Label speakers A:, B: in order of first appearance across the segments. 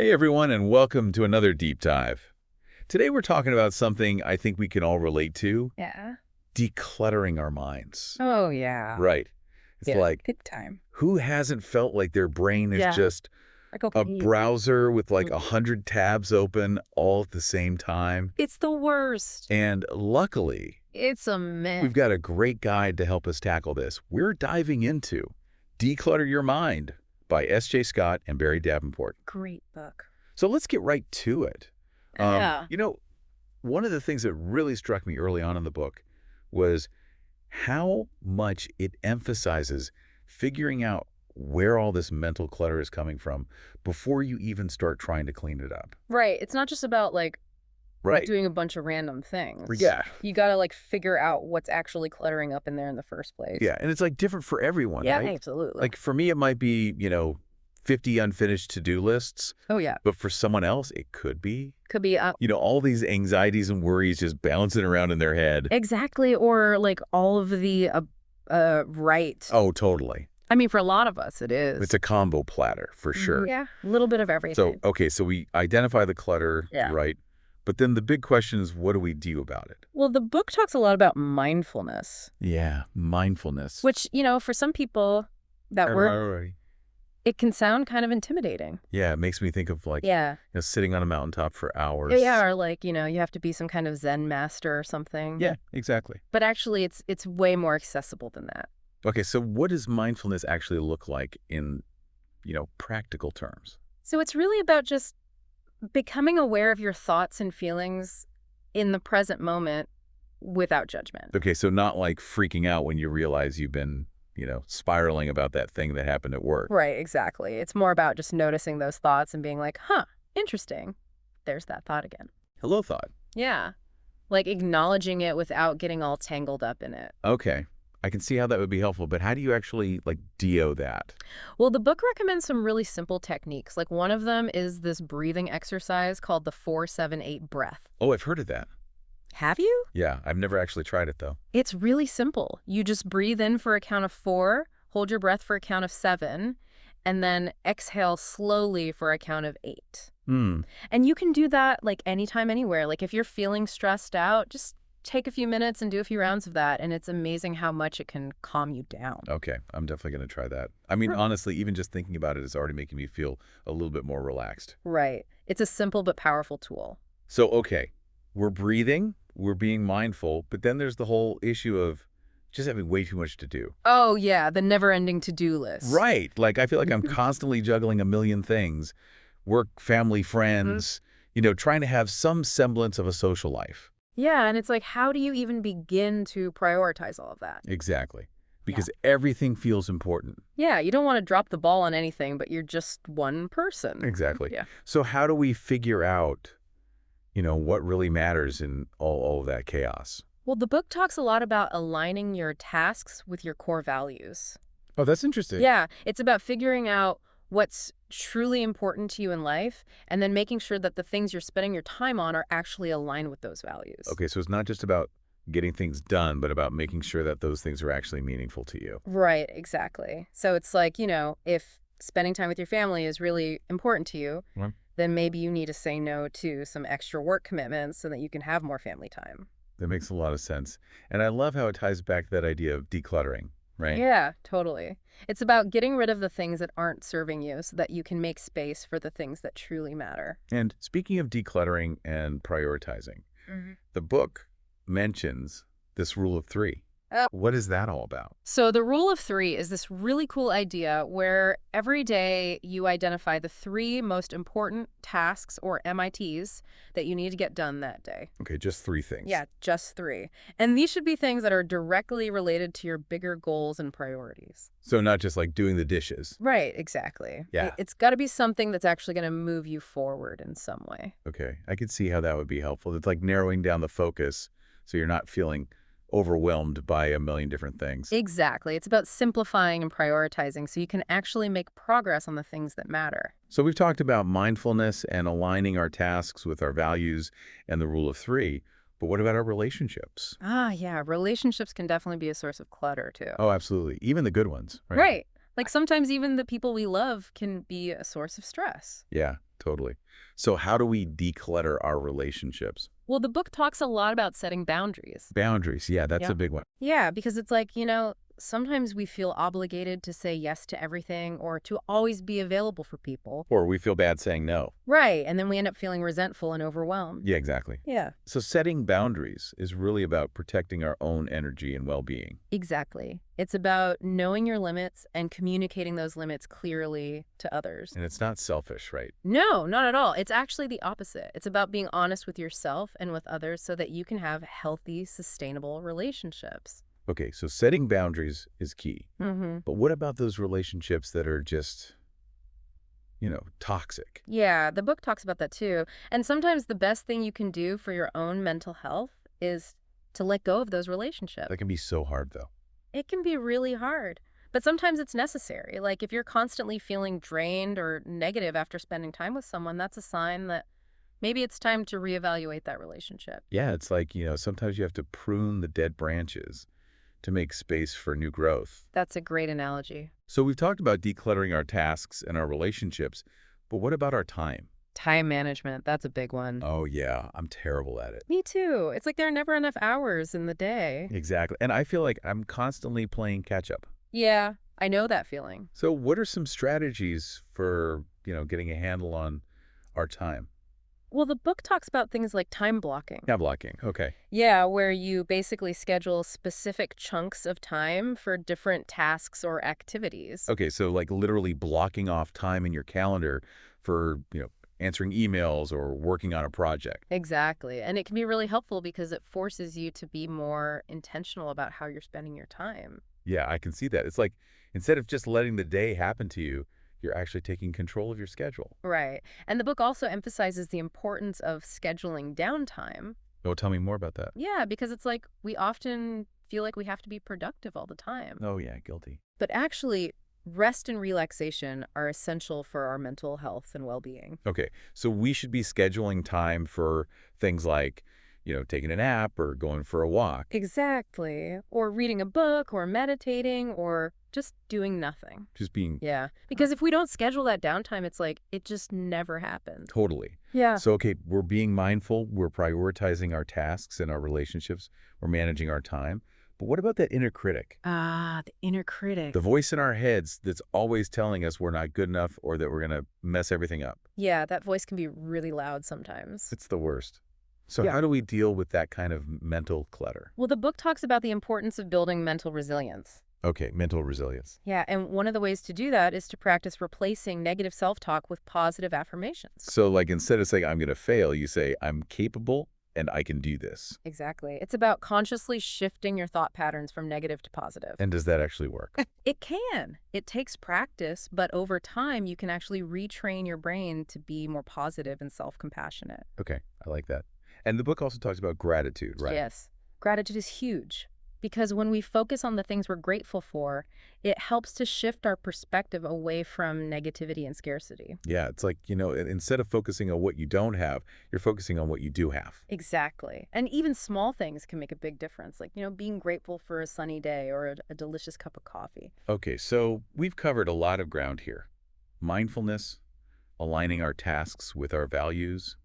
A: Hey everyone, and welcome to another deep dive. Today we're talking about something I think we can all relate to,
B: Yeah.
A: decluttering our minds.
B: Oh, yeah.
A: Right. It's
B: Yeah.
A: like,
B: Big time.
A: who hasn't felt like their brain is
B: Yeah.
A: just
B: I go
A: a
B: crazy.
A: browser with like
B: Mm.
A: 100 tabs open all at the same time?
B: It's the worst.
A: And luckily,
B: It's a mess.
A: we've got a great guide to help us tackle this. We're diving into Declutter Your Mind by S.J. Scott and Barrie Davenport.
B: Great book.
A: So let's get right to it.
B: Yeah.
A: One of the things that really struck me early on in the book was how much it emphasizes figuring out where all this mental clutter is coming from before you even start trying to clean it up.
B: Right. It's not just about
A: Right.
B: doing a bunch of random things.
A: Yeah.
B: You got to figure out what's actually cluttering up in there in the first place.
A: Yeah. And it's like different for everyone,
B: Yeah,
A: right?
B: absolutely.
A: Like for me, it might be, 50 unfinished to-do lists,
B: oh, yeah.
A: but for someone else, it could be,
B: Could be
A: all these anxieties and worries just bouncing around in their head.
B: exactly. Or all of the right.
A: Oh, totally.
B: I mean, for a lot of us, it is.
A: It's a combo platter for sure.
B: Yeah. A little bit of everything.
A: So, okay, so we identify the clutter,
B: Yeah.
A: right? But then the big question is, what do we do about it?
B: Well, the book talks a lot about mindfulness,
A: Yeah, mindfulness.
B: which, for some people, that word,
A: Alright.
B: it can sound kind of intimidating.
A: Yeah, it makes me think of
B: Yeah.
A: sitting on a mountaintop for hours.
B: Yeah, or you have to be some kind of Zen master or something.
A: Yeah, exactly.
B: But actually, it's way more accessible than that.
A: Okay, so what does mindfulness actually look like in, practical terms?
B: So it's really about just becoming aware of your thoughts and feelings in the present moment without judgment.
A: Okay, so not like freaking out when you realize you've been, spiraling about that thing that happened at work.
B: Right, exactly. It's more about just noticing those thoughts and being like, huh, interesting. There's that thought again.
A: Hello, thought.
B: Yeah. Like acknowledging it without getting all tangled up in it.
A: Okay. I can see how that would be helpful, but how do you actually, DO that?
B: Well, the book recommends some really simple techniques. Like one of them is this breathing exercise called the 4-7-8 breath.
A: Oh, I've heard of that.
B: Have you?
A: Yeah, I've never actually tried it, though.
B: It's really simple. You just breathe in for a count of 4, hold your breath for a count of 7, and then exhale slowly for a count of 8. And you can do that anytime, anywhere. Like if you're feeling stressed out, just take a few minutes and do a few rounds of that, and it's amazing how much it can calm you down.
A: Okay, I'm definitely going to try that. I mean, honestly, even just thinking about it is already making me feel a little bit more relaxed.
B: Right. It's a simple but powerful tool.
A: So, okay, we're breathing, we're being mindful, but then there's the whole issue of just having way too much to do.
B: Oh, yeah, the never-ending to-do list.
A: Right. Like, I feel like I'm constantly juggling a million things, work, family, friends, trying to have some semblance of a social life.
B: Yeah, and it's like, how do you even begin to prioritize all of that?
A: Exactly. Because everything feels important.
B: Yeah, you don't want to drop the ball on anything, but you're just one person.
A: Exactly.
B: Yeah.
A: So how do we figure out, what really matters in all of that chaos?
B: Well, the book talks a lot about aligning your tasks with your core values.
A: Oh, that's interesting.
B: Yeah, it's about figuring out what's truly important to you in life and then making sure that the things you're spending your time on are actually aligned with those values.
A: Okay, so it's not just about getting things done, but about making sure that those things are actually meaningful to you.
B: Right, exactly. So it's like, if spending time with your family is really important to you, then maybe you need to say no to some extra work commitments so that you can have more family time.
A: That makes a lot of sense. And I love how it ties back to that idea of decluttering, right?
B: Yeah, totally. It's about getting rid of the things that aren't serving you so that you can make space for the things that truly matter.
A: And speaking of decluttering and prioritizing, the book mentions this rule of 3.
B: Oh.
A: What is that all about?
B: So the rule of 3 is this really cool idea where every day you identify the 3 most important tasks or MITs that you need to get done that day.
A: Okay, just 3 things.
B: Yeah, just 3. And these should be things that are directly related to your bigger goals and priorities.
A: So not just like doing the dishes.
B: Right, exactly.
A: Yeah.
B: It's got to be something that's actually going to move you forward in some way.
A: Okay, I could see how that would be helpful. It's like narrowing down the focus so you're not feeling overwhelmed by a million different things.
B: Exactly. It's about simplifying and prioritizing so you can actually make progress on the things that matter.
A: So we've talked about mindfulness and aligning our tasks with our values and the rule of 3, but what about our relationships?
B: Yeah. Relationships can definitely be a source of clutter, too.
A: Oh, absolutely. Even the good ones.
B: Right. Like sometimes even the people we love can be a source of stress.
A: Yeah. Totally. So how do we declutter our relationships?
B: Well, the book talks a lot about setting boundaries.
A: Boundaries. Yeah, that's
B: Yeah.
A: a big one.
B: Yeah, because it's like, sometimes we feel obligated to say yes to everything or to always be available for people.
A: Or we feel bad saying no.
B: Right, and then we end up feeling resentful and overwhelmed.
A: Yeah, exactly.
B: Yeah.
A: So setting boundaries is really about protecting our own energy and well-being.
B: Exactly. It's about knowing your limits and communicating those limits clearly to others.
A: And it's not selfish, right?
B: No, not at all. It's actually the opposite. It's about being honest with yourself and with others so that you can have healthy, sustainable relationships.
A: Okay, so setting boundaries is key.
B: Mm-hmm.
A: But what about those relationships that are just, toxic?
B: Yeah, the book talks about that too. And sometimes the best thing you can do for your own mental health is to let go of those relationships.
A: That can be so hard, though.
B: It can be really hard, but sometimes it's necessary. Like if you're constantly feeling drained or negative after spending time with someone, that's a sign that maybe it's time to reevaluate that relationship.
A: Yeah, it's like, sometimes you have to prune the dead branches to make space for new growth.
B: That's a great analogy.
A: So we've talked about decluttering our tasks and our relationships, but what about our time?
B: Time management, that's a big one.
A: Oh, yeah, I'm terrible at it.
B: Me too. It's like there are never enough hours in the day.
A: Exactly. And I feel like I'm constantly playing catch up.
B: Yeah, I know that feeling.
A: So what are some strategies for, getting a handle on our time?
B: Well, the book talks about things like time blocking.
A: Yeah, blocking. Okay.
B: Yeah, where you basically schedule specific chunks of time for different tasks or activities.
A: Okay, so like literally blocking off time in your calendar for, answering emails or working on a project.
B: Exactly. And it can be really helpful because it forces you to be more intentional about how you're spending your time.
A: Yeah, I can see that. It's like instead of just letting the day happen to you, you're actually taking control of your schedule.
B: Right. And the book also emphasizes the importance of scheduling downtime.
A: Oh, tell me more about that.
B: Yeah, because it's like we often feel like we have to be productive all the time.
A: Oh, yeah, guilty.
B: But actually, rest and relaxation are essential for our mental health and well-being.
A: Okay, so we should be scheduling time for things like, taking a nap or going for a walk.
B: Exactly. Or reading a book or meditating or just doing nothing.
A: Just being
B: Yeah. Because if we don't schedule that downtime, it's like it just never happens.
A: totally.
B: Yeah.
A: So, okay, we're being mindful. We're prioritizing our tasks and our relationships. We're managing our time. But what about that inner critic?
B: Ah, the inner critic.
A: The voice in our heads that's always telling us we're not good enough or that we're going to mess everything up.
B: Yeah, that voice can be really loud sometimes.
A: It's the worst. So
B: Yeah.
A: how do we deal with that kind of mental clutter?
B: Well, the book talks about the importance of building mental resilience.
A: Okay, mental resilience.
B: Yeah, and one of the ways to do that is to practice replacing negative self-talk with positive affirmations.
A: So like instead of saying I'm going to fail, you say I'm capable and I can do this.
B: Exactly. It's about consciously shifting your thought patterns from negative to positive.
A: And does that actually work?
B: It can. It takes practice, but over time, you can actually retrain your brain to be more positive and self-compassionate.
A: Okay, I like that. And the book also talks about gratitude, right?
B: Yes. Gratitude is huge because when we focus on the things we're grateful for, it helps to shift our perspective away from negativity and scarcity.
A: Yeah, it's like, instead of focusing on what you don't have, you're focusing on what you do have.
B: Exactly. And even small things can make a big difference, like, being grateful for a sunny day or a delicious cup of coffee.
A: Okay, so we've covered a lot of ground here. Mindfulness, aligning our tasks with our values,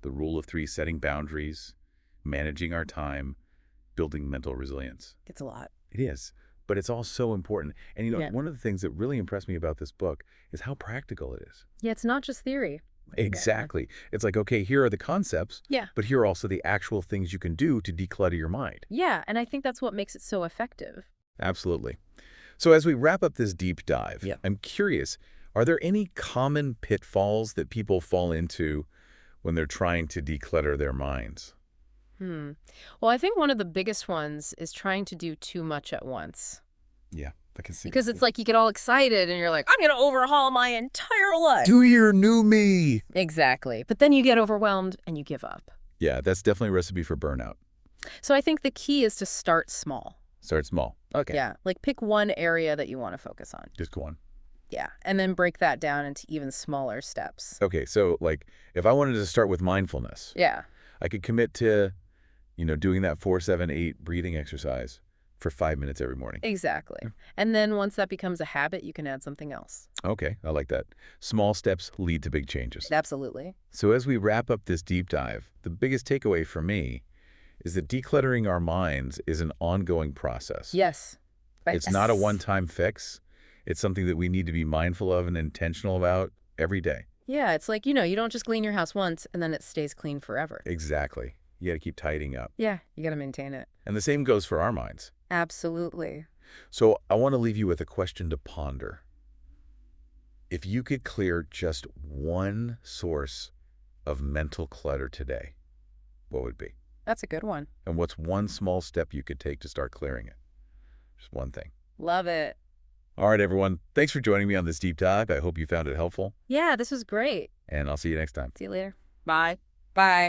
A: the rule of three, setting boundaries, managing our time, building mental resilience.
B: It's a lot.
A: It is, but it's all so important. And,
B: Yeah.
A: one of the things that really impressed me about this book is how practical it is.
B: Yeah, it's not just theory.
A: Exactly. It's like, okay, here are the concepts,
B: Yeah.
A: but here are also the actual things you can do to declutter your mind.
B: Yeah, and I think that's what makes it so effective.
A: Absolutely. So as we wrap up this deep dive,
B: Yeah.
A: I'm curious, are there any common pitfalls that people fall into when they're trying to declutter their minds?
B: Well, I think one of the biggest ones is trying to do too much at once.
A: Yeah, I can see.
B: Because it's like you get all excited and you're like, I'm going to overhaul my entire life.
A: Do your new me.
B: Exactly. But then you get overwhelmed and you give up.
A: Yeah, that's definitely a recipe for burnout.
B: So I think the key is to start small.
A: Start small. Okay.
B: Yeah. Like pick one area that you want to focus on.
A: Just go on.
B: Yeah. And then break that down into even smaller steps.
A: Okay, so like if I wanted to start with mindfulness,
B: Yeah.
A: I could commit to, doing that 4-7-8 breathing exercise for 5 minutes every morning.
B: Exactly.
A: Yeah.
B: And then once that becomes a habit, you can add something else.
A: Okay, I like that. Small steps lead to big changes.
B: Absolutely.
A: So as we wrap up this deep dive, the biggest takeaway for me is that decluttering our minds is an ongoing process.
B: Yes. Right.
A: It's not a
B: Yes.
A: one-time fix. It's something that we need to be mindful of and intentional about every day.
B: Yeah, it's like, you don't just clean your house once and then it stays clean forever.
A: Exactly. You got to keep tidying up.
B: Yeah, you got to maintain it.
A: And the same goes for our minds.
B: Absolutely.
A: So I want to leave you with a question to ponder. If you could clear just one source of mental clutter today, what would it be?
B: That's a good one.
A: And what's one small step you could take to start clearing it? Just one thing.
B: Love it.
A: All right, everyone. Thanks for joining me on this deep dive. I hope you found it helpful.
B: Yeah, this was great.
A: And I'll see you next time.
B: See you later. Bye. Bye.